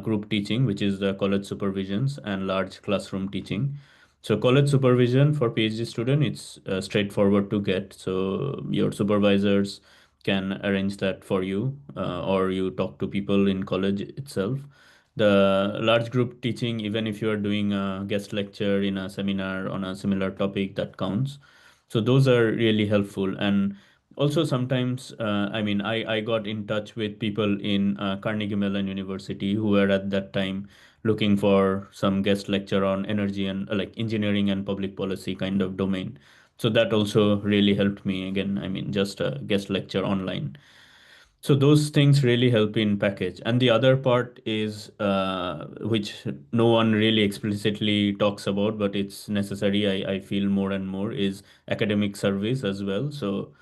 group teaching, which is the college supervisions, and large classroom teaching. So college supervision for PhD student, it's straightforward to get. So your supervisors can arrange that for you, or you talk to people in college itself. The large group teaching, even if you are doing a guest lecture in a seminar on a similar topic, that counts. So those are really helpful. And also sometimes, I mean, I got in touch with people in Carnegie Mellon University who were at that time looking for some guest lecture on energy and like engineering and public policy kind of domain. So that also really helped me again. I mean, just a guest lecture online. So those things really help in package. And the other part is which no one really explicitly talks about, but it's necessary. I feel more and more is academic service as well. So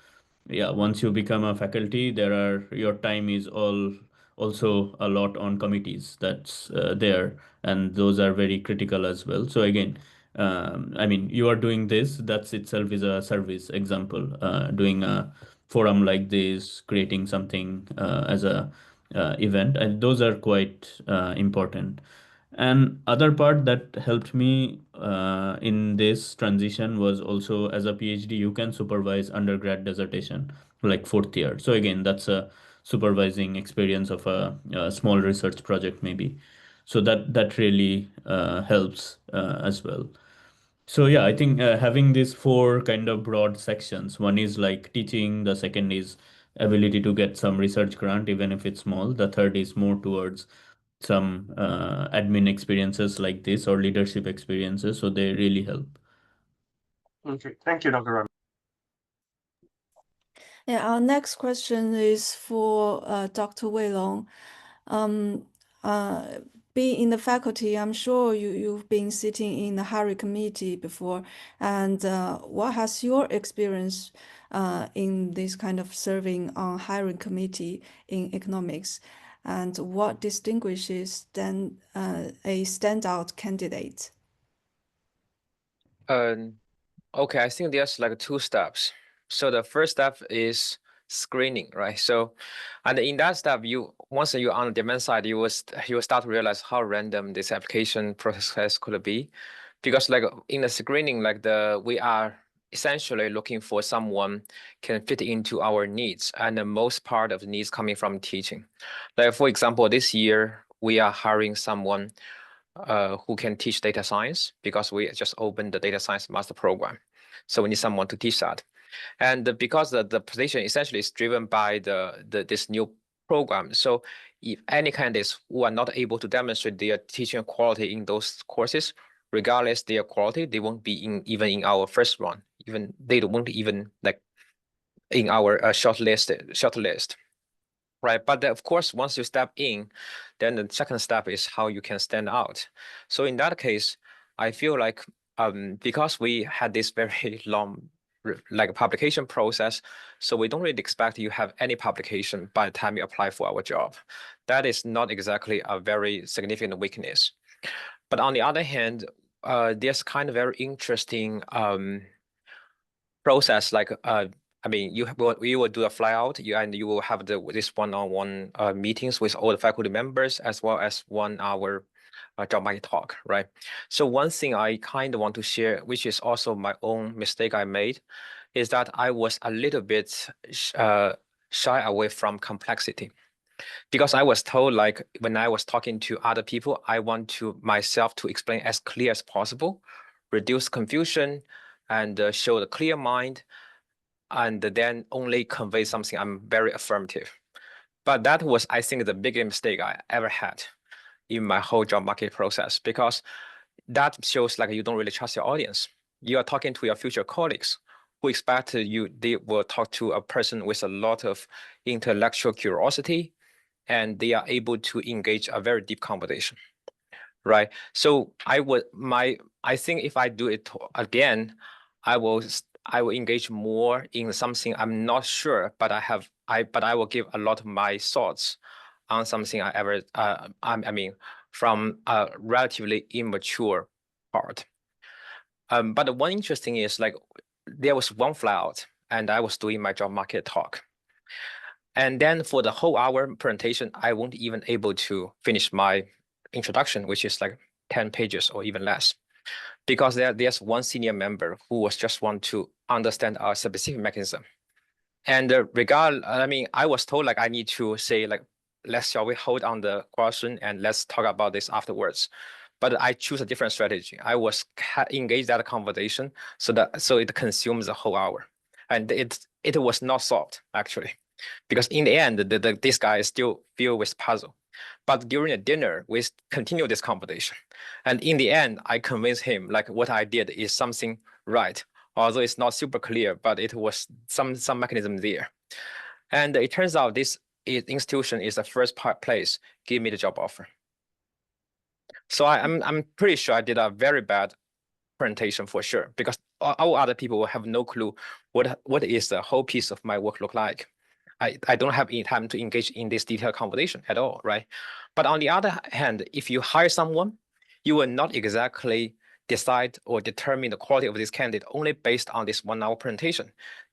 yeah, once you become a faculty, there are your time is all also a lot on committees that's there, and those are very critical as well. So again, I mean, you are doing this, that's itself is a service example, doing a forum like this, creating something as a event, and those are quite important. And other part that helped me in this transition was also as a PhD, you can supervise undergrad dissertation, like fourth year. So again, that's a supervising experience of a small research project maybe. So that really helps as well. So yeah, I think having these four kind of broad sections, one is like teaching, the second is ability to get some research grant, even if it's small. The third is more towards some admin experiences like this or leadership experiences. So they really help. Okay, thank you, Dr. Ramit. Yeah, our next question is for Dr. Weilong. Being in the faculty, I'm sure you've been sitting in the hiring committee before. And what has your experience in this kind of serving on hiring committee in economics? And what distinguishes then a standout candidate? Okay, I think there's like 2 steps. So the first step is screening, right? So, and in that step, once you're on the demand side, you will start to realize how random this application process could be, because like in the screening, like we are essentially looking for someone can fit into our needs, and the most part of the needs coming from teaching. Like for example, this year we are hiring someone who can teach data science, because we just opened the data science master program. So we need someone to teach that. And because the position essentially is driven by this new program. So if any candidates who are not able to demonstrate their teaching quality in those courses, regardless their quality, they won't be even in our first one. Even they won't even like in our short list. Right, but of course, once you step in, then the second step is how you can stand out. So in that case, I feel like because we had this very long like publication process, so we don't really expect you have any publication by the time you apply for our job. That is not exactly a very significant weakness. But on the other hand, there's kind of very interesting process, like I mean, you will do a flyout, and you will have this one-on-one meetings with all the faculty members, as well as 1 hour job market talk, right? So one thing I kind of want to share, which is also my own mistake I made, is that I was a little bit shy away from complexity, because I was told, like when I was talking to other people, I want to myself to explain as clear as possible, reduce confusion, and show the clear mind, and then only convey something I'm very affirmative. But that was, I think, the biggest mistake I ever had in my whole job market process, because that shows like you don't really trust your audience. You are talking to your future colleagues who expect they will talk to a person with a lot of intellectual curiosity, and they are able to engage a very deep conversation, right? So I think if I do it again, I will engage more in something I'm not sure, but I will give a lot of my thoughts on something I mean, from a relatively immature part. But the one interesting is, like, there was one flyout and I was doing my job market talk. And then for the whole hour presentation, I won't even able to finish my introduction, which is like 10 pages or even less, because there's one senior member who was just want to understand our specific mechanism. And I mean, I was told like I need to say like, shall we hold on the question and let's talk about this afterwards. But I choose a different strategy. I was engaged that conversation so it consumes a whole hour, and it was not solved actually, because in the end, this guy is still filled with puzzle. But during the dinner, we continue this conversation, and in the end, I convinced him like what I did is something right, although it's not super clear, but it was some mechanism there. And it turns out this institution is the first place give me the job offer. So I'm pretty sure I did a very bad presentation for sure, because all other people will have no clue what is the whole piece of my work look like. I don't have any time to engage in this detailed conversation at all, right? But on the other hand, if you hire someone, you will not exactly decide or determine the quality of this candidate only based on this 1 hour presentation.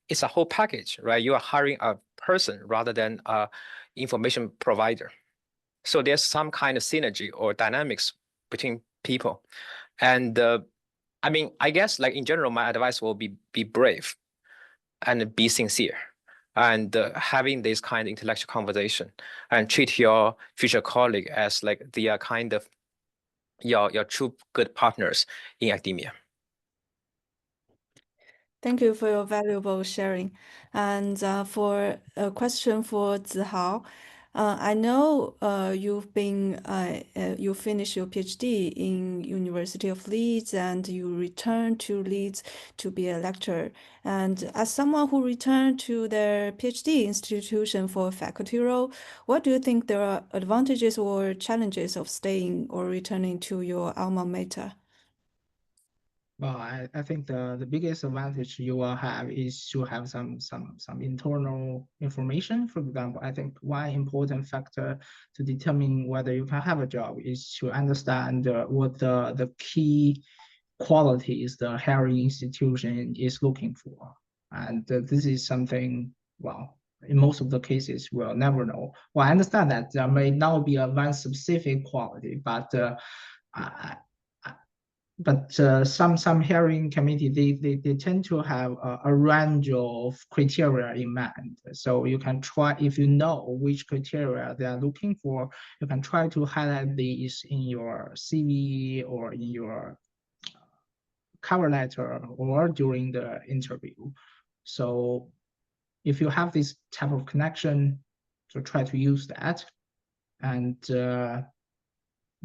It's a whole package, right? You are hiring a person rather than a information provider. So there's some kind of synergy or dynamics between people. And I mean, I guess like in general, my advice will be brave and be sincere, and having this kind of intellectual conversation, and treat your future colleague as like they are kind of your true good partners in academia. Thank you for your valuable sharing. And for a question for Zihao, I know you finished your PhD in University of Leeds and you returned to Leeds to be a lecturer. And as someone who returned to their PhD institution for a faculty role, what do you think there are advantages or challenges of staying or returning to your alma mater? Well, I think the biggest advantage you will have is to have some internal information. For example, I think one important factor to determine whether you can have a job is to understand what the key qualities the higher institution is looking for. And this is something, well, in most of the cases, we'll never know. Well, I understand that there may not be a one specific quality, but some hearing committee, they tend to have a range of criteria in mind. So you can try, if you know which criteria they are looking for, you can try to highlight these in your CV or in your cover letter or during the interview. So if you have this type of connection, so try to use that. And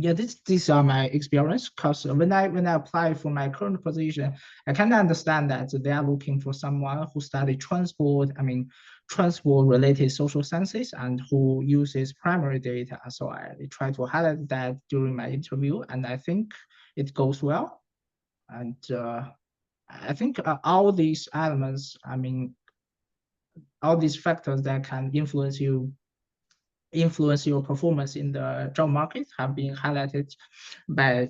yeah, these are my experience, because when I apply for my current position, I kind of understand that they are looking for someone who studied transport related social sciences and who uses primary data. So I try to highlight that during my interview, and I think it goes well. And I think all these elements, all these factors that can influence your performance in the job market have been highlighted by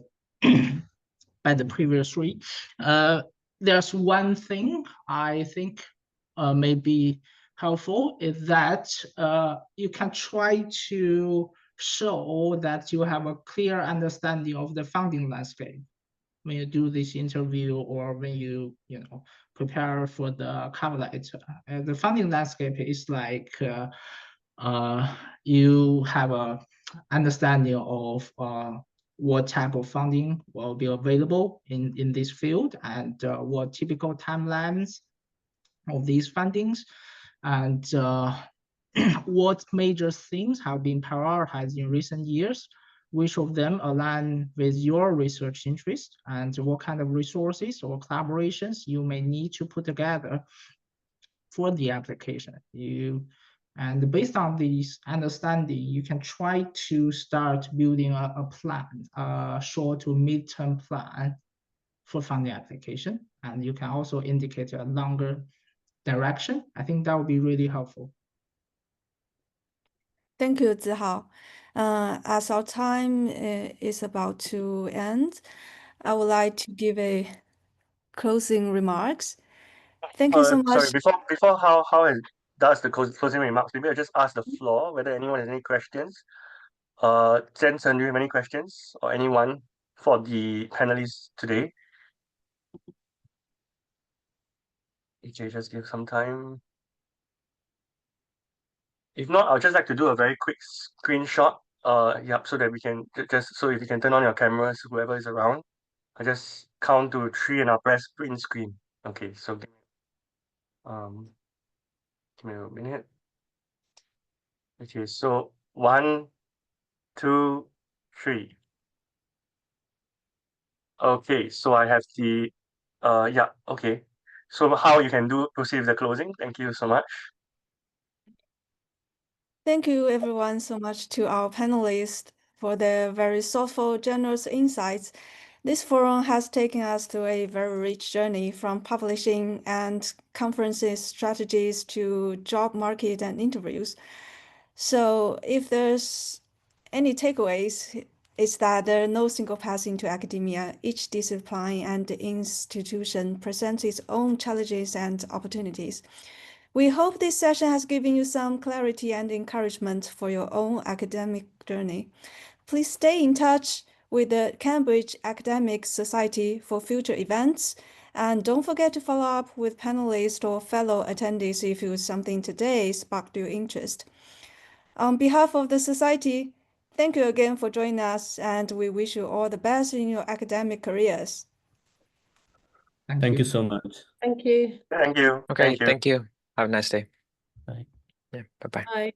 by the previous three. There's one thing I think may be helpful, is that you can try to show that you have a clear understanding of the funding landscape when you do this interview, or when you prepare for the cover letter. The funding landscape is like you have a understanding of what type of funding will be available in this field, and what typical timelines of these fundings, and what major things have been prioritized in recent years, which of them align with your research interest, and what kind of resources or collaborations you may need to put together for the application. And based on this understanding, you can try to start building a plan, a short to mid-term plan for funding application. And you can also indicate a longer direction. I think that would be really helpful. Thank you, Zihao. As our time is about to end, I would like to give a closing remarks. Thank you so much. Sorry, before how does the closing remarks, maybe I just ask the floor whether anyone has any questions. Jensen, do you have any questions, or anyone for the panelists today? Okay, just give some time. If not, I'll just like to do a very quick screenshot. Yep, so that we can so if you can turn on your cameras, whoever is around. I just count to 3 and I'll press print screen. Okay, so give me a minute. Okay, so 1, 2, 3. Okay, so I have the yeah, okay. So how you can proceed with the closing? Thank you so much. Thank you everyone so much to our panelists for their very thoughtful, generous insights. This forum has taken us through a very rich journey from publishing and conferences strategies to job market and interviews. So if there's any takeaways, it's that there are no single path into academia. Each discipline and institution presents its own challenges and opportunities. We hope this session has given you some clarity and encouragement for your own academic journey. Please stay in touch with the Cambridge Academic Society for future events, and don't forget to follow up with panelists or fellow attendees if something today sparked your interest. On behalf of the Society, thank you again for joining us, and we wish you all the best in your academic careers. Thank you so much. Thank you. Thank you. Okay, Thank you. thank you. Have a nice day. Bye. Yeah, bye-bye. Bye.